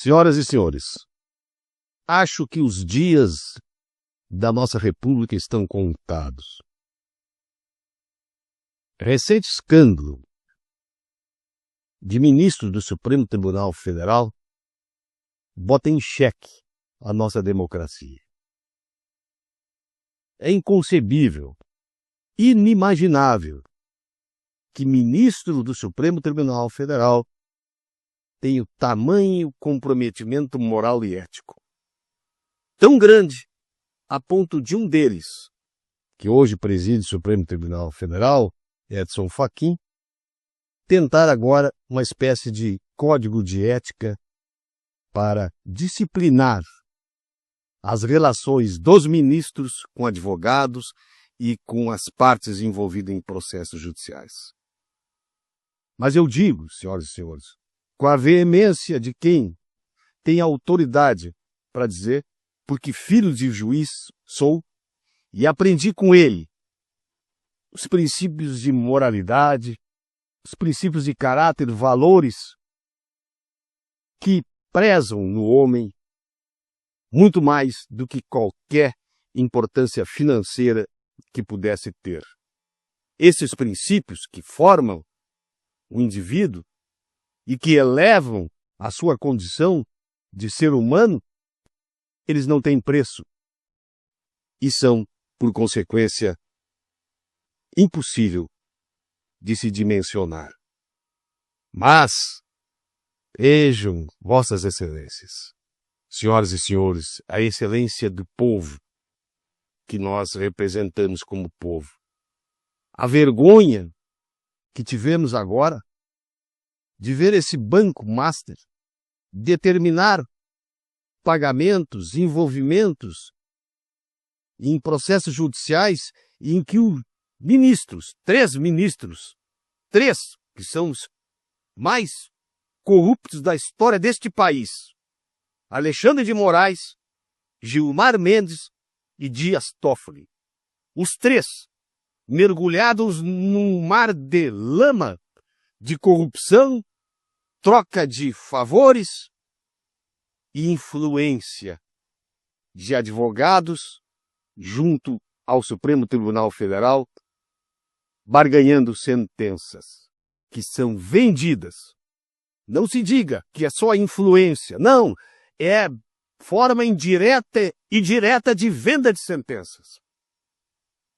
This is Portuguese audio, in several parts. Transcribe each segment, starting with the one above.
Senhoras e senhores, acho que os dias da nossa República estão contados. Recente escândalo de ministros do Supremo Tribunal Federal bota em xeque a nossa democracia. É inconcebível, inimaginável, que ministro do Supremo Tribunal Federal tenha o tamanho comprometimento moral e ético tão grande a ponto de um deles, que hoje preside o Supremo Tribunal Federal, Edson Fachin, tentar agora uma espécie de código de ética para disciplinar as relações dos ministros com advogados e com as partes envolvidas em processos judiciais. Mas eu digo, senhoras e senhores, com a veemência de quem tem autoridade para dizer, porque filho de juiz sou e aprendi com ele os princípios de moralidade, os princípios de caráter, valores que prezam no homem muito mais do que qualquer importância financeira que pudesse ter. Esses princípios que formam o indivíduo e que elevam a sua condição de ser humano, eles não têm preço e são, por consequência, impossível de se dimensionar. Mas, vejam, vossas excelências, senhoras e senhores, a excelência do povo que nós representamos como povo. A vergonha que tivemos agora de ver esse Banco Master determinar pagamentos, envolvimentos em processos judiciais em que os ministros, três que são os mais corruptos da história deste país, Alexandre de Moraes, Gilmar Mendes e Dias Toffoli, os três mergulhados num mar de lama, de corrupção, troca de favores e influência de advogados junto ao Supremo Tribunal Federal, barganhando sentenças que são vendidas. Não se diga que é só a influência, não, é forma indireta e direta de venda de sentenças.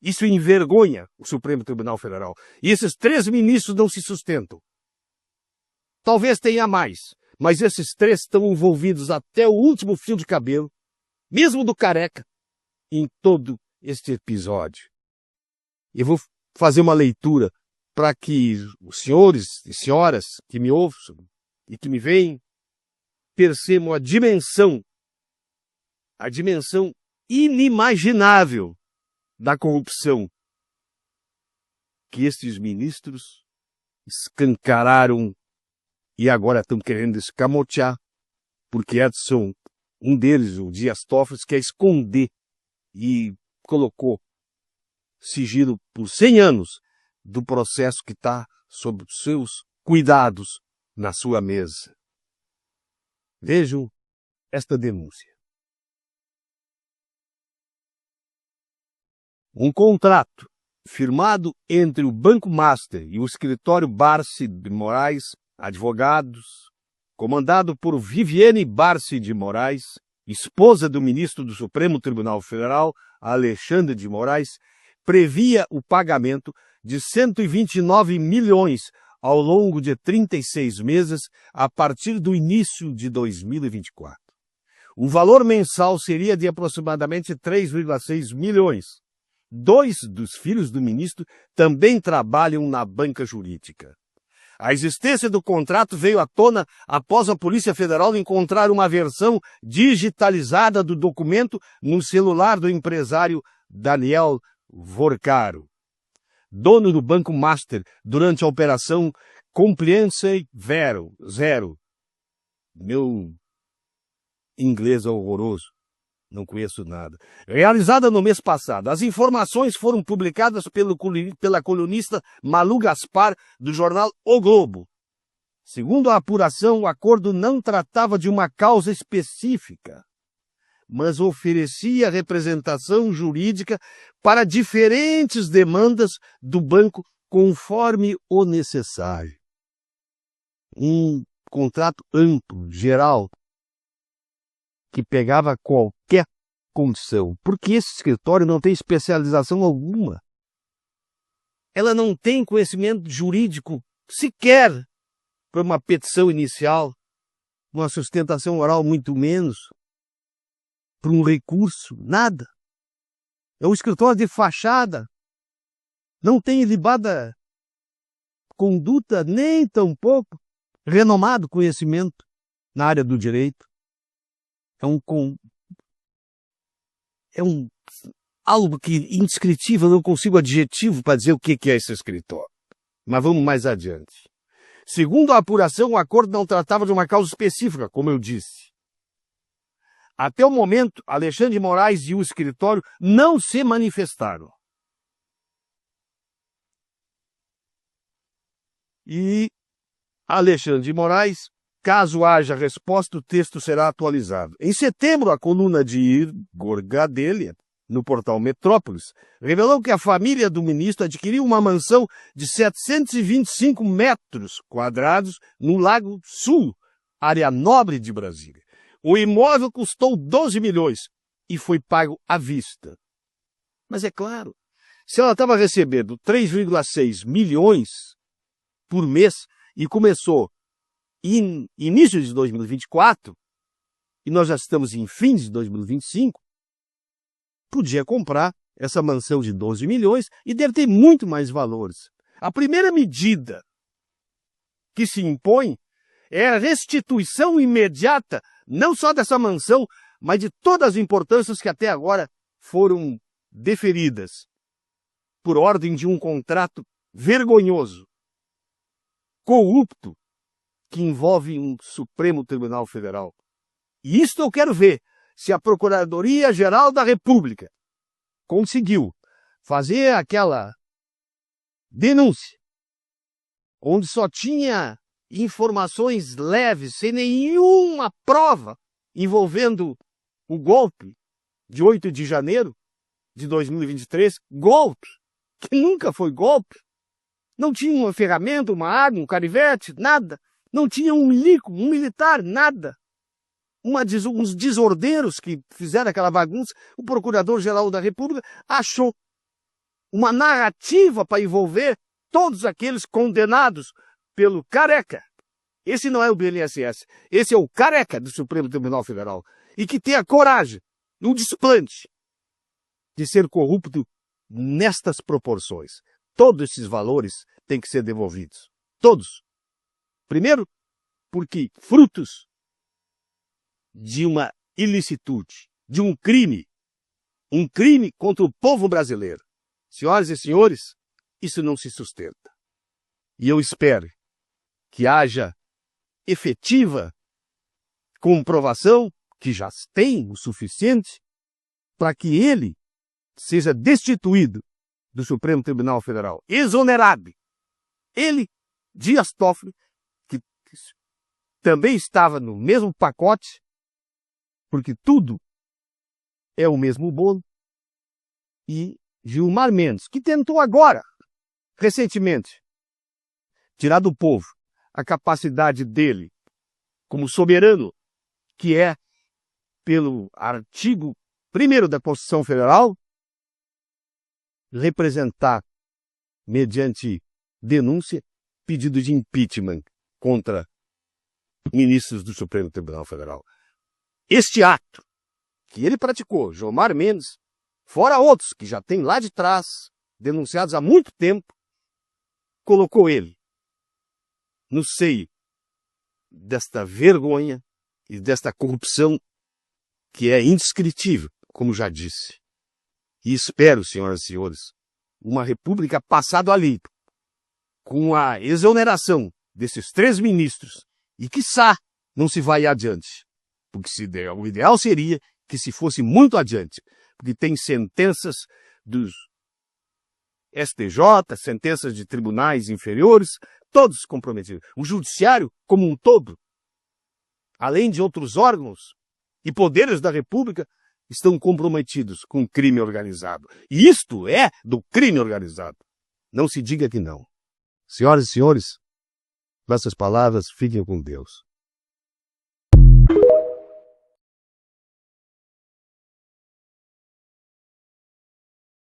Isso envergonha o Supremo Tribunal Federal. E esses três ministros não se sustentam. Talvez tenha mais, mas esses três estão envolvidos até o último fio de cabelo, mesmo do careca, em todo este episódio. Eu vou fazer uma leitura para que os senhores e senhoras que me ouçam e que me veem percebam a dimensão inimaginável da corrupção que estes ministros escancararam e agora estão querendo escamotear, porque Edson, um deles, o Dias Toffoli, quer esconder e colocou sigilo por 100 anos do processo que está sob os seus cuidados na sua mesa. Vejam esta denúncia. Um contrato firmado entre o Banco Master e o escritório Barsi de Moraes, advogados, comandado por Viviane Barsi de Moraes, esposa do ministro do Supremo Tribunal Federal, Alexandre de Moraes, previa o pagamento de 129 milhões ao longo de 36 meses a partir do início de 2024. O valor mensal seria de aproximadamente 3,6 milhões. 2 dos filhos do ministro também trabalham na banca jurídica. A existência do contrato veio à tona após a Polícia Federal encontrar uma versão digitalizada do documento no celular do empresário Daniel Vorcaro, dono do Banco Master, durante a operação Compliance Zero. Meu inglês é horroroso. Não conheço nada. Realizada no mês passado, as informações foram publicadas pela colunista Malu Gaspar, do jornal O Globo. Segundo a apuração, o acordo não tratava de uma causa específica, mas oferecia representação jurídica para diferentes demandas do banco conforme o necessário. Um contrato amplo, geral, que pegava qualquer condição, porque esse escritório não tem especialização alguma. Ela não tem conhecimento jurídico sequer para uma petição inicial, uma sustentação oral muito menos, para um recurso, nada. É um escritório de fachada, não tem ilibada conduta, nem tampouco renomado conhecimento na área do direito. É algo que indescritível, eu não consigo adjetivo para dizer o que é esse escritório. Mas vamos mais adiante. Segundo a apuração, o acordo não tratava de uma causa específica, como eu disse. Até o momento, Alexandre de Moraes e o escritório não se manifestaram. E Alexandre de Moraes, caso haja resposta, o texto será atualizado. Em setembro, a coluna de Igor Gadelha, no portal Metrópolis, revelou que a família do ministro adquiriu uma mansão de 725 metros quadrados no Lago Sul, área nobre de Brasília. O imóvel custou 12 milhões e foi pago à vista. Mas é claro, se ela estava recebendo 3,6 milhões por mês e começou em início de 2024, e nós já estamos em fim de 2025, podia comprar essa mansão de 12 milhões e deve ter muito mais valores. A primeira medida que se impõe é a restituição imediata, não só dessa mansão, mas de todas as importâncias que até agora foram deferidas, por ordem de um contrato vergonhoso, corrupto, que envolve um Supremo Tribunal Federal. E isto eu quero ver, se a Procuradoria-Geral da República conseguiu fazer aquela denúncia, onde só tinha informações leves, sem nenhuma prova, envolvendo o golpe de 8 de janeiro de 2023, golpe, que nunca foi golpe, não tinha uma ferramenta, uma arma, um canivete, nada, não tinha um milico, um militar, nada. Uns desordeiros que fizeram aquela bagunça, o Procurador-Geral da República achou uma narrativa para envolver todos aqueles condenados pelo careca. Esse não é o BNSS, esse é o careca do Supremo Tribunal Federal. E que tem a coragem, no desplante, de ser corrupto nestas proporções. Todos esses valores têm que ser devolvidos. Todos. Primeiro, porque frutos de uma ilicitude, de um crime contra o povo brasileiro. Senhoras e senhores, isso não se sustenta. E eu espero que haja efetiva comprovação, que já tem o suficiente, para que ele seja destituído do Supremo Tribunal Federal, exonerado. Ele, Dias Toffoli, que também estava no mesmo pacote, porque tudo é o mesmo bolo, e Gilmar Mendes, que tentou agora, recentemente, tirar do povo a capacidade dele, como soberano, que é, pelo artigo 1º da Constituição Federal, representar, mediante denúncia, pedido de impeachment contra ministros do Supremo Tribunal Federal. Este ato que ele praticou, Gilmar Mendes, fora outros que já tem lá de trás, denunciados há muito tempo, colocou ele no seio desta vergonha e desta corrupção que é indescritível, como já disse. E espero, senhoras e senhores, uma república passada ali, com a exoneração desses 3 ministros, e quiçá não se vai adiante. Porque o ideal seria que se fosse muito adiante, porque tem sentenças dos STJ, sentenças de tribunais inferiores, todos comprometidos. O judiciário como um todo, além de outros órgãos e poderes da República, estão comprometidos com o crime organizado. E isto é do crime organizado. Não se diga que não. Senhoras e senhores, com essas palavras, fiquem com Deus.